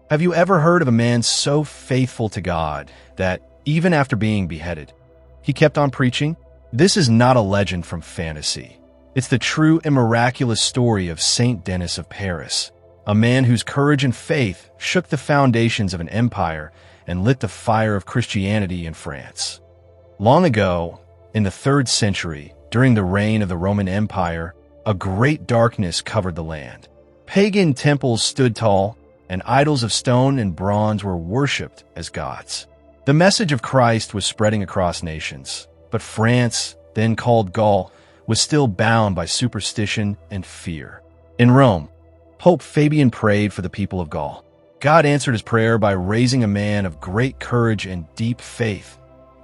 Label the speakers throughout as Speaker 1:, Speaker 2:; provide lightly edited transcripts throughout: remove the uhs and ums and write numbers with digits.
Speaker 1: Have you ever heard of a man so faithful to God that, even after being beheaded, he kept on preaching? This is not a legend from fantasy. It's the true and miraculous story of Saint Denis of Paris, a man whose courage and faith shook the foundations of an empire and lit the fire of Christianity in France. Long ago, in the 3rd century, during the reign of the Roman Empire, a great darkness covered the land. Pagan temples stood tall, and idols of stone and bronze were worshipped as gods. The message of Christ was spreading across nations, but France, then called Gaul, was still bound by superstition and fear. In Rome, Pope Fabian prayed for the people of Gaul. God answered his prayer by raising a man of great courage and deep faith,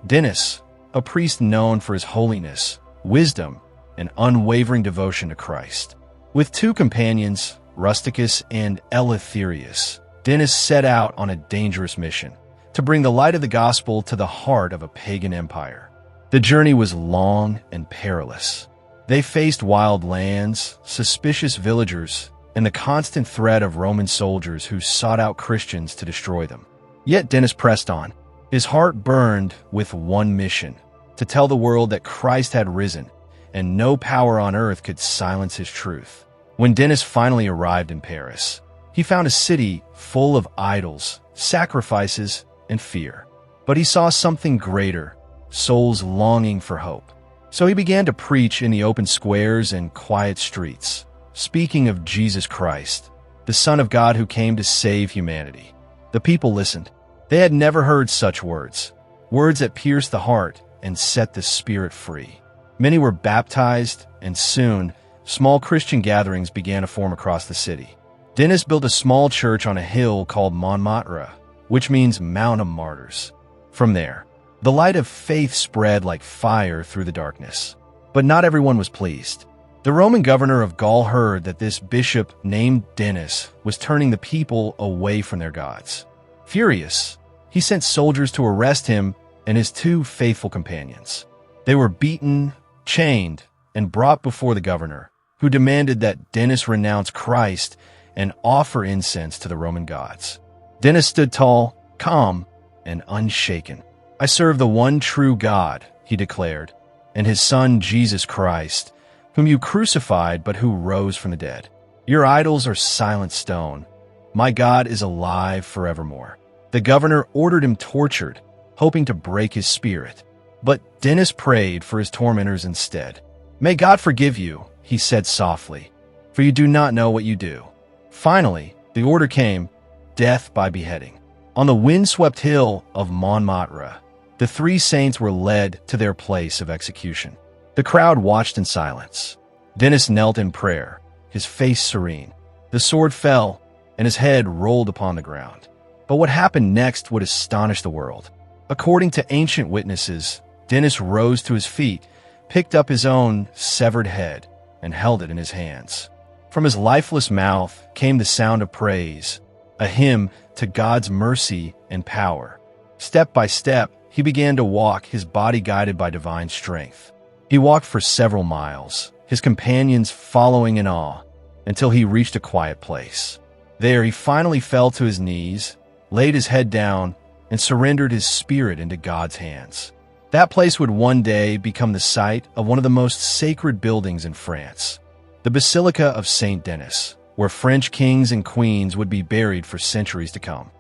Speaker 1: Denis, a priest known for his holiness, wisdom, and unwavering devotion to Christ. With 2 companions, Rusticus and Eleutherius, Denis set out on a dangerous mission to bring the light of the gospel to the heart of a pagan empire. The journey was long and perilous. They faced wild lands, suspicious villagers, and the constant threat of Roman soldiers who sought out Christians to destroy them. Yet Denis pressed on. His heart burned with one mission: to tell the world that Christ had risen, and no power on earth could silence his truth. When Denis finally arrived in Paris, he found a city full of idols, sacrifices, and fear. But he saw something greater: souls longing for hope. So he began to preach in the open squares and quiet streets, speaking of Jesus Christ, the Son of God who came to save humanity. The people listened. They had never heard such words, words that pierced the heart and set the spirit free. Many were baptized, and soon, small Christian gatherings began to form across the city. Denis built a small church on a hill called Montmartre, which means Mount of Martyrs. From there, the light of faith spread like fire through the darkness. But not everyone was pleased. The Roman governor of Gaul heard that this bishop named Denis was turning the people away from their gods. Furious, he sent soldiers to arrest him and his 2 faithful companions. They were beaten, chained, and brought before the governor, who demanded that Denis renounce Christ and offer incense to the Roman gods. Denis stood tall, calm, and unshaken. "I serve the one true God," he declared, "and his Son Jesus Christ, whom you crucified but who rose from the dead. Your idols are silent stone. My God is alive forevermore." The governor ordered him tortured, hoping to break his spirit. But Denis prayed for his tormentors instead. "May God forgive you," he said softly, "for you do not know what you do." Finally, the order came: death by beheading. On the windswept hill of Montmartre, the 3 saints were led to their place of execution. The crowd watched in silence. Denis knelt in prayer, his face serene. The sword fell, and his head rolled upon the ground. But what happened next would astonish the world. According to ancient witnesses, Denis rose to his feet, picked up his own severed head, and held it in his hands. From his lifeless mouth came the sound of praise, a hymn to God's mercy and power. Step by step, he began to walk, his body guided by divine strength. He walked for several miles, his companions following in awe, until he reached a quiet place. There he finally fell to his knees, laid his head down, and surrendered his spirit into God's hands. That place would one day become the site of one of the most sacred buildings in France, the Basilica of Saint Denis, where French kings and queens would be buried for centuries to come.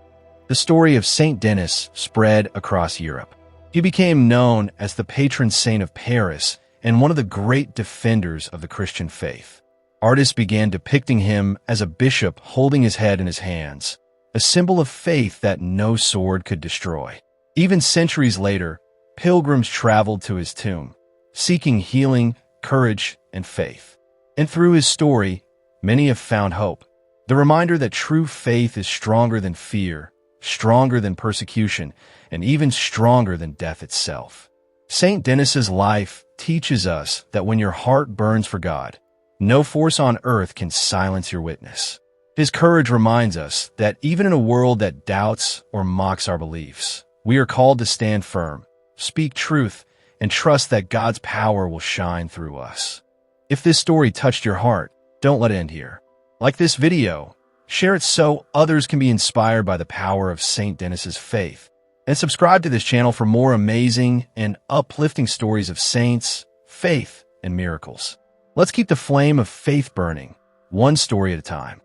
Speaker 1: The story of Saint Denis spread across Europe. He became known as the patron saint of Paris and one of the great defenders of the Christian faith. Artists began depicting him as a bishop holding his head in his hands, a symbol of faith that no sword could destroy. Even centuries later, pilgrims traveled to his tomb, seeking healing, courage, and faith. And through his story, many have found hope. The reminder that true faith is stronger than fear, stronger than persecution, and even stronger than death itself. Saint Denis's life teaches us that when your heart burns for God, no force on earth can silence your witness. His courage reminds us that even in a world that doubts or mocks our beliefs, we are called to stand firm, speak truth, and trust that God's power will shine through us. If this story touched your heart, don't let it end here. Like this video, Share it so others can be inspired by the power of Saint Denis's faith. And subscribe to this channel for more amazing and uplifting stories of saints, faith, and miracles. Let's keep the flame of faith burning, one story at a time.